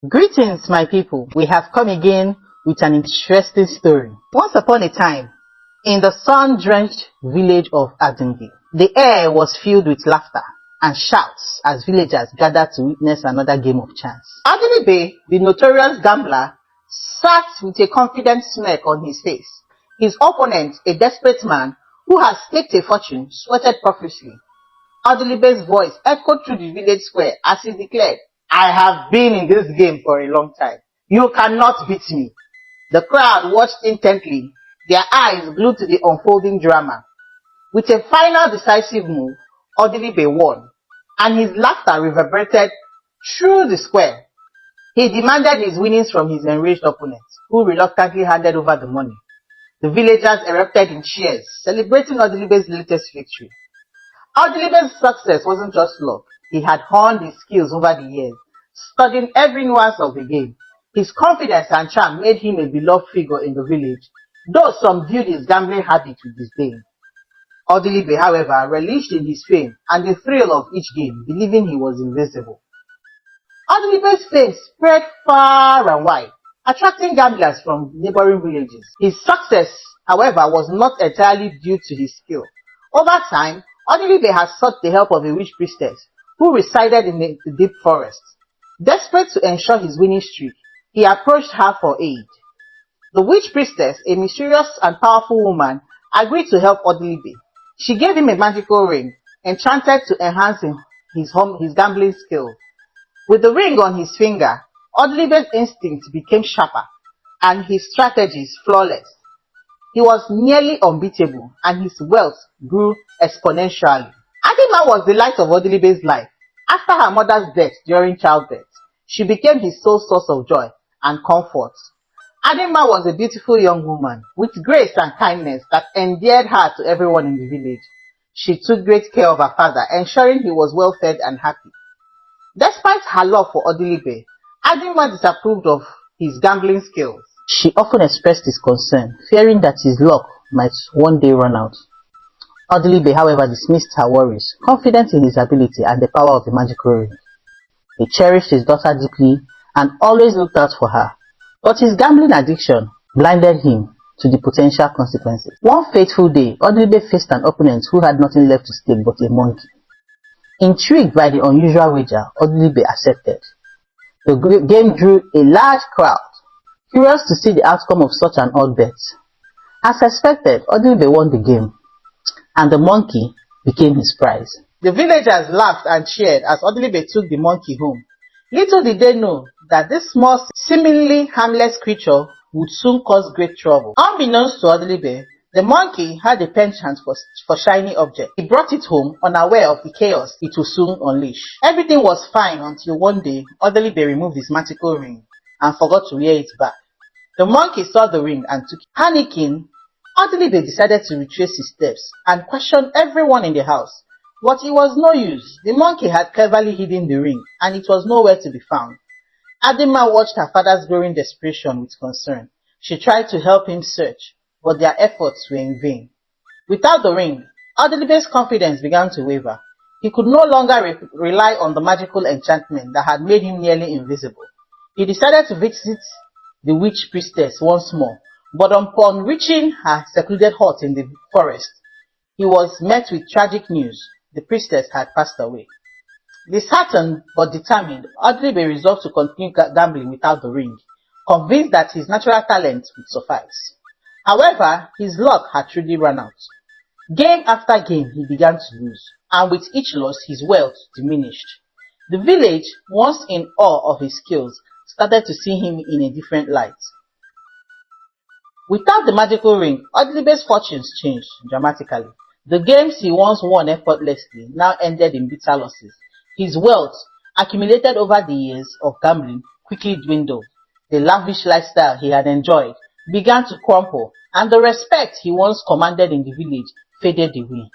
Greetings, my people. We have come again with an interesting story. Once upon a time, in the sun-drenched village of Adimma, the air was filled with laughter and shouts as villagers gathered to witness another game of chance. Odelibe, the notorious gambler, sat with a confident smirk on his face. His opponent, a desperate man who had staked a fortune, sweated profusely. Odelibe's voice echoed through the village square as he declared, "I have been in this game for a long time. You cannot beat me." The crowd watched intently, their eyes glued to the unfolding drama. With a final decisive move, Odelibe won, and his laughter reverberated through the square. He demanded his winnings from his enraged opponent, who reluctantly handed over the money. The villagers erupted in cheers, celebrating Odelibe's latest victory. Odelibe's success wasn't just luck. He had honed his skills over the years, studying every nuance of the game. His confidence and charm made him a beloved figure in the village, though some viewed his gambling habit with disdain. Odelibe, however, relished in his fame and the thrill of each game, believing he was invincible. Odelibe's fame spread far and wide, attracting gamblers from neighboring villages. His success, however, was not entirely due to his skill. Over time, Odelibe had sought the help of a witch priestess who resided in the deep forest. Desperate to ensure his winning streak, he approached her for aid. The witch priestess, a mysterious and powerful woman, agreed to help Odelibe. She gave him a magical ring, enchanted to enhance his gambling skill. With the ring on his finger, Odelibe's instincts became sharper and his strategies flawless. He was nearly unbeatable and his wealth grew exponentially. Adimma was the light of Odelibe's life. After her mother's death during childbirth, she became his sole source of joy and comfort. Adimma was a beautiful young woman with grace and kindness that endeared her to everyone in the village. She took great care of her father, ensuring he was well fed and happy. Despite her love for Odelibe, Adimma disapproved of his gambling skills. She often expressed his concern, fearing that his luck might one day run out. Odelibe, however, dismissed her worries, confident in his ability and the power of the magical ring. He cherished his daughter deeply and always looked out for her, but his gambling addiction blinded him to the potential consequences. One fateful day, Odelibe faced an opponent who had nothing left to stake but a monkey. Intrigued by the unusual wager, Odelibe accepted. The game drew a large crowd, curious to see the outcome of such an odd bet. As expected, Odelibe won the game, and the monkey became his prize. The villagers laughed and cheered as Odelibe took the monkey home. Little did they know that this small, seemingly harmless creature would soon cause great trouble. Unbeknownst to Odelibe, the monkey had a penchant for shiny objects. He brought it home, unaware of the chaos it would soon unleash. Everything was fine until one day, Odelibe removed his magical ring and forgot to wear it back. The monkey saw the ring and took it. Panicking, Odelibe decided to retrace his steps and question everyone in the house. But it was no use. The monkey had cleverly hidden the ring, and it was nowhere to be found. Adimma watched her father's growing desperation with concern. She tried to help him search, but their efforts were in vain. Without the ring, Odelibe's confidence began to waver. He could no longer rely on the magical enchantment that had made him nearly invisible. He decided to visit the witch priestess once more, but upon reaching her secluded hut in the forest, he was met with tragic news. The priestess had passed away. Disheartened but determined, Odelibe resolved to continue gambling without the ring, convinced that his natural talent would suffice. However, his luck had truly run out. Game after game he began to lose, and with each loss his wealth diminished. The village, once in awe of his skills, started to see him in a different light. Without the magical ring, Odelibe's fortunes changed dramatically. The games he once won effortlessly now ended in bitter losses. His wealth, accumulated over the years of gambling, quickly dwindled. The lavish lifestyle he had enjoyed began to crumble, and the respect he once commanded in the village faded away.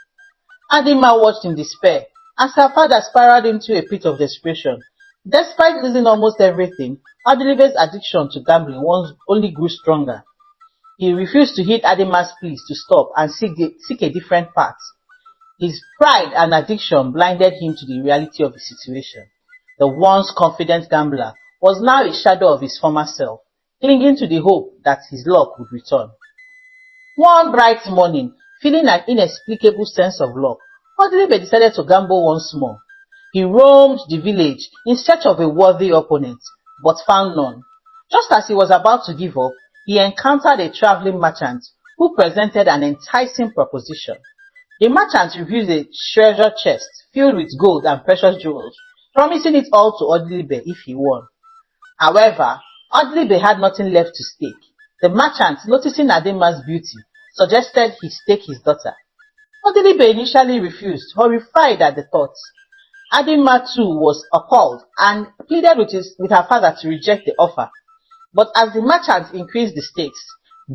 Adimma watched in despair as her father spiraled into a pit of desperation. Despite losing almost everything, Odelibe's addiction to gambling only grew stronger. He refused to heed Adimma's pleas to stop and seek a different path. His pride and addiction blinded him to the reality of the situation. The once confident gambler was now a shadow of his former self, clinging to the hope that his luck would return. One bright morning, feeling an inexplicable sense of luck, Odelibe decided to gamble once more. He roamed the village in search of a worthy opponent, but found none. Just as he was about to give up, he encountered a traveling merchant who presented an enticing proposition. The merchant revealed a treasure chest filled with gold and precious jewels, promising it all to Odelibe if he won. However, Odelibe had nothing left to stake. The merchant, noticing Adimma's beauty, suggested he stake his daughter. Odelibe initially refused, horrified at the thought. Adimma too was appalled and pleaded with her father to reject the offer. But as the merchant increased the stakes,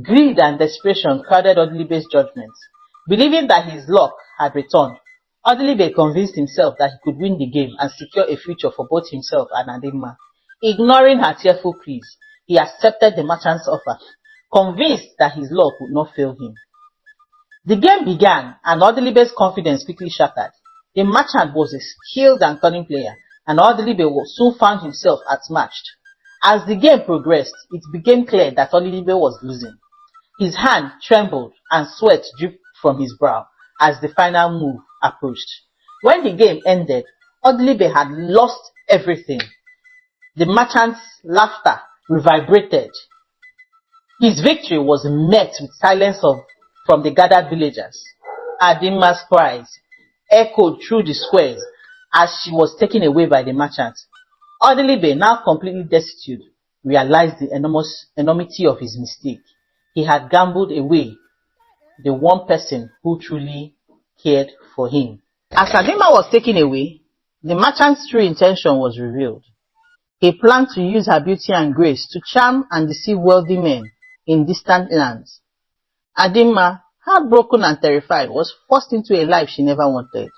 greed and desperation crowded Odelibe's judgment. Believing that his luck had returned, Odelibe convinced himself that he could win the game and secure a future for both himself and Adimma. Ignoring her tearful pleas, he accepted the merchant's offer, convinced that his luck would not fail him. The game began, and Odelibe's confidence quickly shattered. The merchant was a skilled and cunning player, and Odelibe soon found himself outmatched. As the game progressed, it became clear that Odelibe was losing. His hand trembled and sweat dripped from his brow as the final move approached. When the game ended, Odelibe had lost everything. The merchant's laughter reverberated. His victory was met with silence from the gathered villagers. Adimma's cries echoed through the squares as she was taken away by the merchant. Odelibe, now completely destitute, realized the enormity of his mistake. He had gambled away the one person who truly cared for him. As Adimma was taken away, the merchant's true intention was revealed. He planned to use her beauty and grace to charm and deceive wealthy men in distant lands. Adimma, heartbroken and terrified, was forced into a life she never wanted.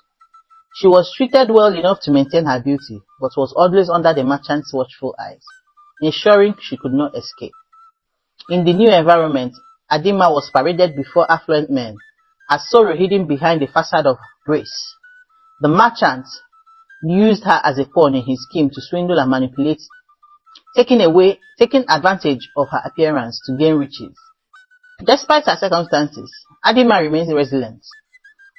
She was treated well enough to maintain her beauty, but was always under the merchant's watchful eyes, ensuring she could not escape. In the new environment, Adimma was paraded before affluent men, her sorrow hidden behind the facade of grace. The merchant used her as a pawn in his scheme to swindle and manipulate, taking advantage of her appearance to gain riches. Despite her circumstances, Adimma remains resilient,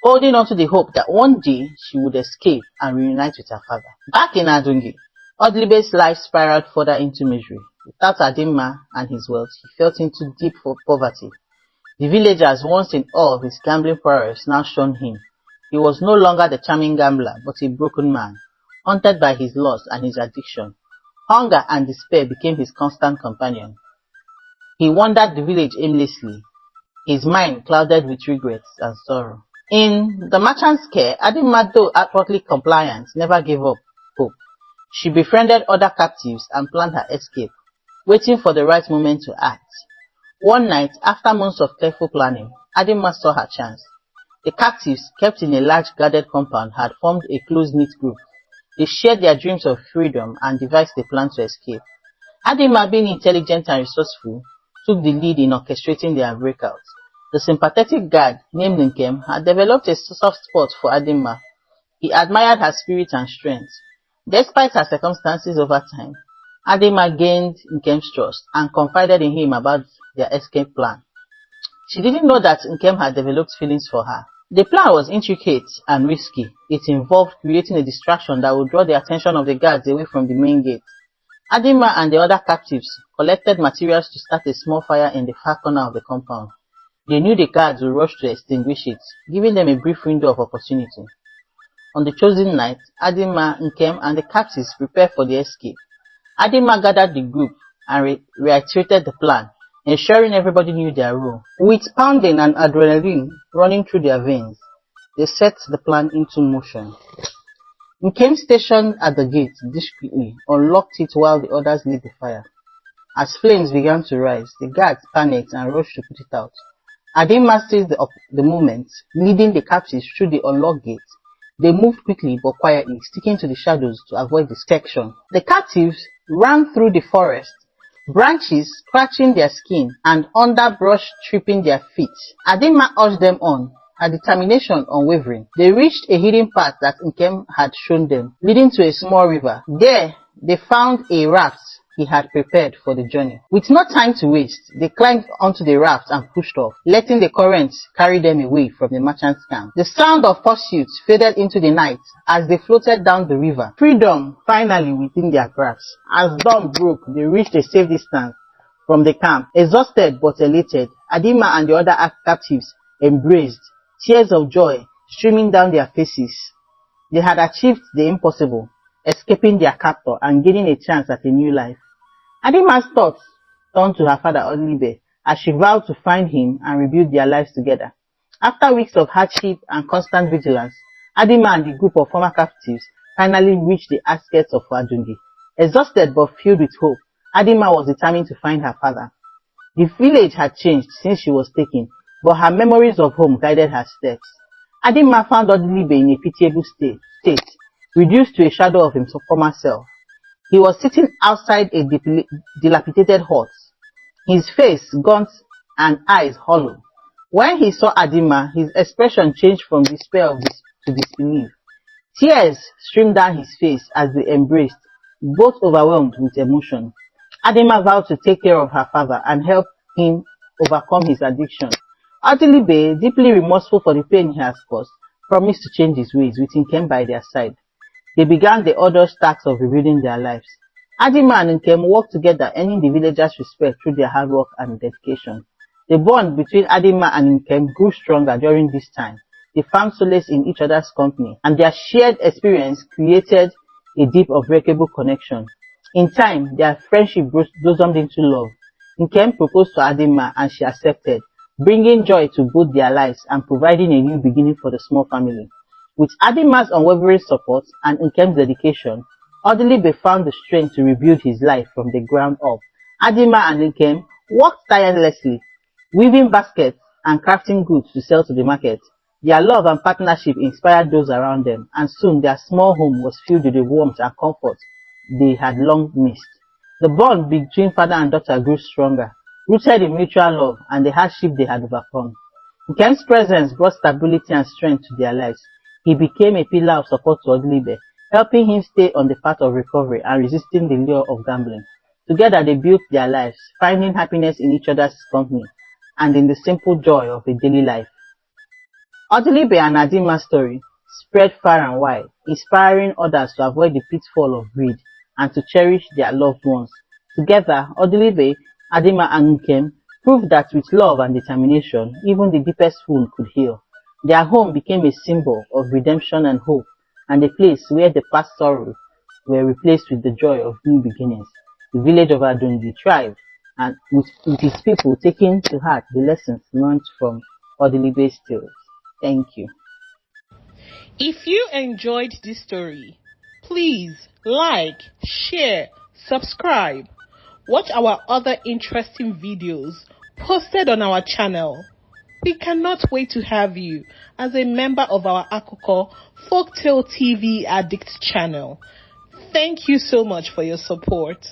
holding on to the hope that one day she would escape and reunite with her father. Back in Adungi, Odelibe's life spiraled further into misery. Without Adimma and his wealth, he fell into deep poverty. The villagers, once in awe of his gambling prowess, now shunned him. He was no longer the charming gambler, but a broken man, haunted by his loss and his addiction. Hunger and despair became his constant companion. He wandered the village aimlessly, his mind clouded with regrets and sorrow. In the merchant's care, Adimma, though outwardly compliant, never gave up hope. She befriended other captives and planned her escape, waiting for the right moment to act. One night, after months of careful planning, Adimma saw her chance. The captives, kept in a large guarded compound, had formed a close-knit group. They shared their dreams of freedom and devised a plan to escape. Adimma, being intelligent and resourceful, took the lead in orchestrating their breakout. The sympathetic guard, named Nkem, had developed a soft spot for Adimma. He admired her spirit and strength. Despite her circumstances over time, Adimma gained Nkem's trust and confided in him about their escape plan. She didn't know that Nkem had developed feelings for her. The plan was intricate and risky. It involved creating a distraction that would draw the attention of the guards away from the main gate. Adimma and the other captives collected materials to start a small fire in the far corner of the compound. They knew the guards would rush to extinguish it, giving them a brief window of opportunity. On the chosen night, Adimma, Nkem, and the captives prepared for the escape. Adimma gathered the group and reiterated the plan, ensuring everybody knew their role. With pounding and adrenaline running through their veins, they set the plan into motion. Nkem, stationed at the gate discreetly, unlocked it while the others lit the fire. As flames began to rise, the guards panicked and rushed to put it out. Adimma seized the moment, leading the captives through the unlocked gate. They moved quickly but quietly, sticking to the shadows to avoid detection. The captives ran through the forest, branches scratching their skin and underbrush tripping their feet. Adimma urged them on, her determination unwavering. They reached a hidden path that Nkem had shown them, leading to a small river. There, they found a raft he had prepared for the journey. With no time to waste, they climbed onto the raft and pushed off, letting the current carry them away from the merchant's camp. The sound of pursuit faded into the night as they floated down the river, freedom finally within their grasp. As dawn broke, they reached a safe distance from the camp. Exhausted but elated, Adimma and the other captives embraced, tears of joy streaming down their faces. They had achieved the impossible, escaping their captor and gaining a chance at a new life. Adimma's thoughts turned to her father Odelibe as she vowed to find him and rebuild their lives together. After weeks of hardship and constant vigilance, Adimma and the group of former captives finally reached the outskirts of Adungi. Exhausted but filled with hope, Adimma was determined to find her father. The village had changed since she was taken, but her memories of home guided her steps. Adimma found Odelibe in a pitiable state, reduced to a shadow of his former self. He was sitting outside a dilapidated hut, his face gaunt and eyes hollow. When he saw Adimma, his expression changed from despair to disbelief. Tears streamed down his face as they embraced, both overwhelmed with emotion. Adimma vowed to take care of her father and help him overcome his addiction. Odelibe, deeply remorseful for the pain he has caused, promised to change his ways with Nkem by their side. They began the arduous task of rebuilding their lives. Adimma and Nkem worked together, earning the villagers' respect through their hard work and dedication. The bond between Adimma and Nkem grew stronger during this time. They found solace in each other's company, and their shared experience created a deep, unbreakable connection. In time, their friendship blossomed into love. Nkem proposed to Adimma and she accepted, bringing joy to both their lives and providing a new beginning for the small family. With Adimma's unwavering support and Nkem's dedication, Odelibe found the strength to rebuild his life from the ground up. Adimma and Nkem worked tirelessly, weaving baskets and crafting goods to sell to the market. Their love and partnership inspired those around them, and soon their small home was filled with the warmth and comfort they had long missed. The bond between father and daughter grew stronger, rooted in mutual love and the hardship they had overcome. Nkem's presence brought stability and strength to their lives. He became a pillar of support to Odelibe, helping him stay on the path of recovery and resisting the lure of gambling. Together they built their lives, finding happiness in each other's company and in the simple joy of a daily life. Odelibe and Adimma's story spread far and wide, inspiring others to avoid the pitfall of greed and to cherish their loved ones. Together, Odelibe, Adimma and Nkem proved that with love and determination, even the deepest wound could heal. Their home became a symbol of redemption and hope, and a place where the past sorrows were replaced with the joy of new beginnings. The village of Adungi thrived, and with its people taking to heart the lessons learned from Odelibe's tales. Thank you. If you enjoyed this story, please like, share, subscribe. Watch our other interesting videos posted on our channel. We cannot wait to have you as a member of our AfricanFolktales TV Addict channel. Thank you so much for your support.